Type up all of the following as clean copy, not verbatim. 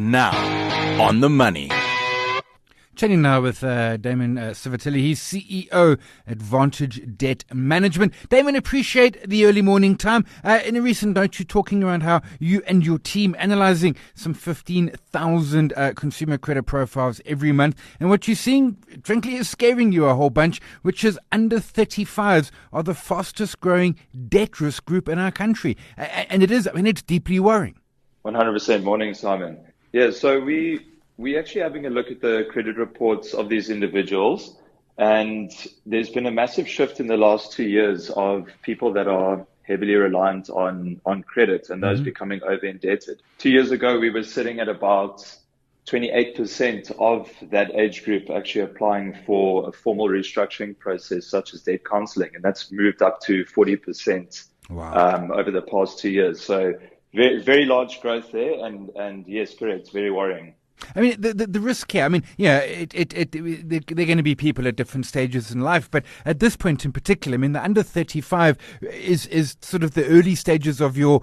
Now, on the money. Chatting now with Damon Sivitilli. He's CEO at Vantage Debt Management. Damon, appreciate the early morning time. In a recent note, you're talking around how you and your team analyzing some 15,000 consumer credit profiles every month. And what you're seeing, frankly, is scaring you a whole bunch, which is under 35s are the fastest growing debt risk group in our country. And it is, it's deeply worrying. 100%. Morning, Simon. Yeah, so we're actually having a look at the credit reports of these individuals, and there's been a massive shift in the last 2 years of people that are heavily reliant on credit and those becoming over indebted. 2 years ago, we were sitting at about 28% of that age group actually applying for a formal restructuring process such as debt counseling, and that's moved up to 40% over the past 2 years. So very, very large growth there, and yes, correct, it's very worrying. I mean, the risk here, they're going to be people at different stages in life, but at this point in particular, the under 35 is sort of the early stages of your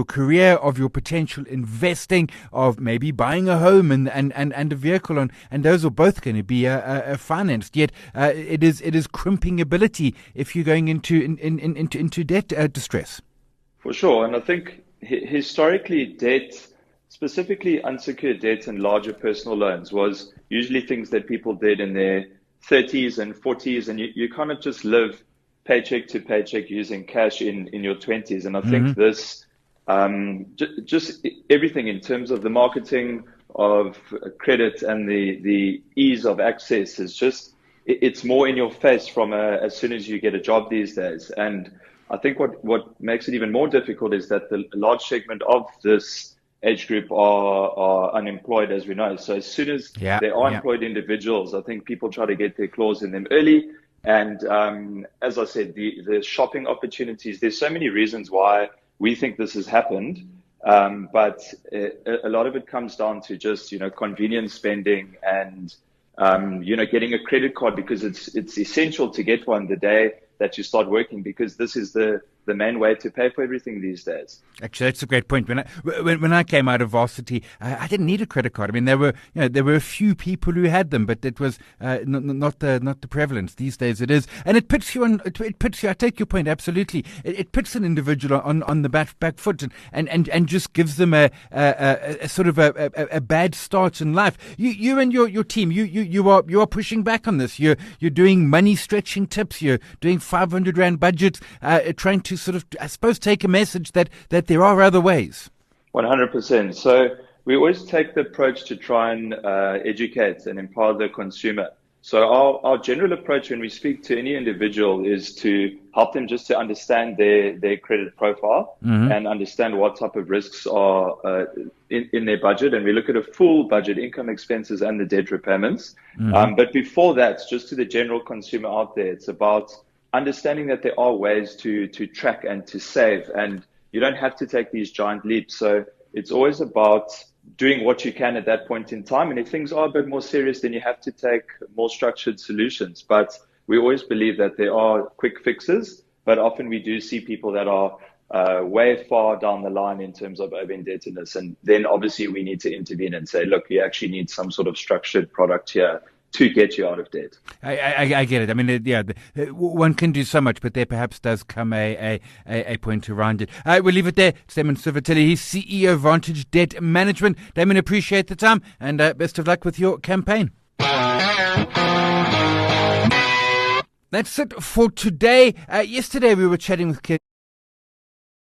career, of your potential investing, of maybe buying a home and a vehicle, and those are both going to be financed. Yet it is crimping ability if you're going into debt distress. For sure, and I think historically debt, specifically unsecured debt and larger personal loans, was usually things that people did in their 30s and 40s, and you kind of just live paycheck to paycheck using cash in your 20s. And I think this, just everything in terms of the marketing of credit and the ease of access is just, it's more in your face from as soon as you get a job these days. And I think what makes it even more difficult is that the large segment of this age group are unemployed, as we know. So as soon as they are employed individuals, I think people try to get their claws in them early. And as I said, the shopping opportunities, there's so many reasons why we think this has happened. But a lot of it comes down to just, convenience spending and, getting a credit card because it's essential to get one the day that you start working, because this is the main way to pay for everything these days. Actually, that's a great point. When I came out of varsity, I didn't need a credit card. There were a few people who had them, but it was not the prevalence. These days it is, and it puts you on. It puts you. I take your point absolutely. It puts an individual on the back foot and just gives them a sort of a bad start in life. You and your team, you are pushing back on this. You're doing money stretching tips. You're doing 500 Rand budgets, trying to sort of, I suppose, take a message that there are other ways. 100%. So we always take the approach to try and educate and empower the consumer. So our general approach when we speak to any individual is to help them just to understand their credit profile and understand what type of risks are in their budget. And we look at a full budget, income, expenses, and the debt repayments. But before that, just to the general consumer out there, it's about understanding that there are ways to track and to save, and you don't have to take these giant leaps. So it's always about doing what you can at that point in time. And if things are a bit more serious, then you have to take more structured solutions. But we always believe that there are quick fixes, but often we do see people that are way far down the line in terms of over indebtedness. And then obviously we need to intervene and say, look, you actually need some sort of structured product here to get you out of debt. I get it. One can do so much, but there perhaps does come a point around it. We'll leave it there. It's Damon Sivitilli. He's CEO of Vantage Debt Management. Damon, appreciate the time, and best of luck with your campaign. That's it for today. Yesterday we were chatting with kids.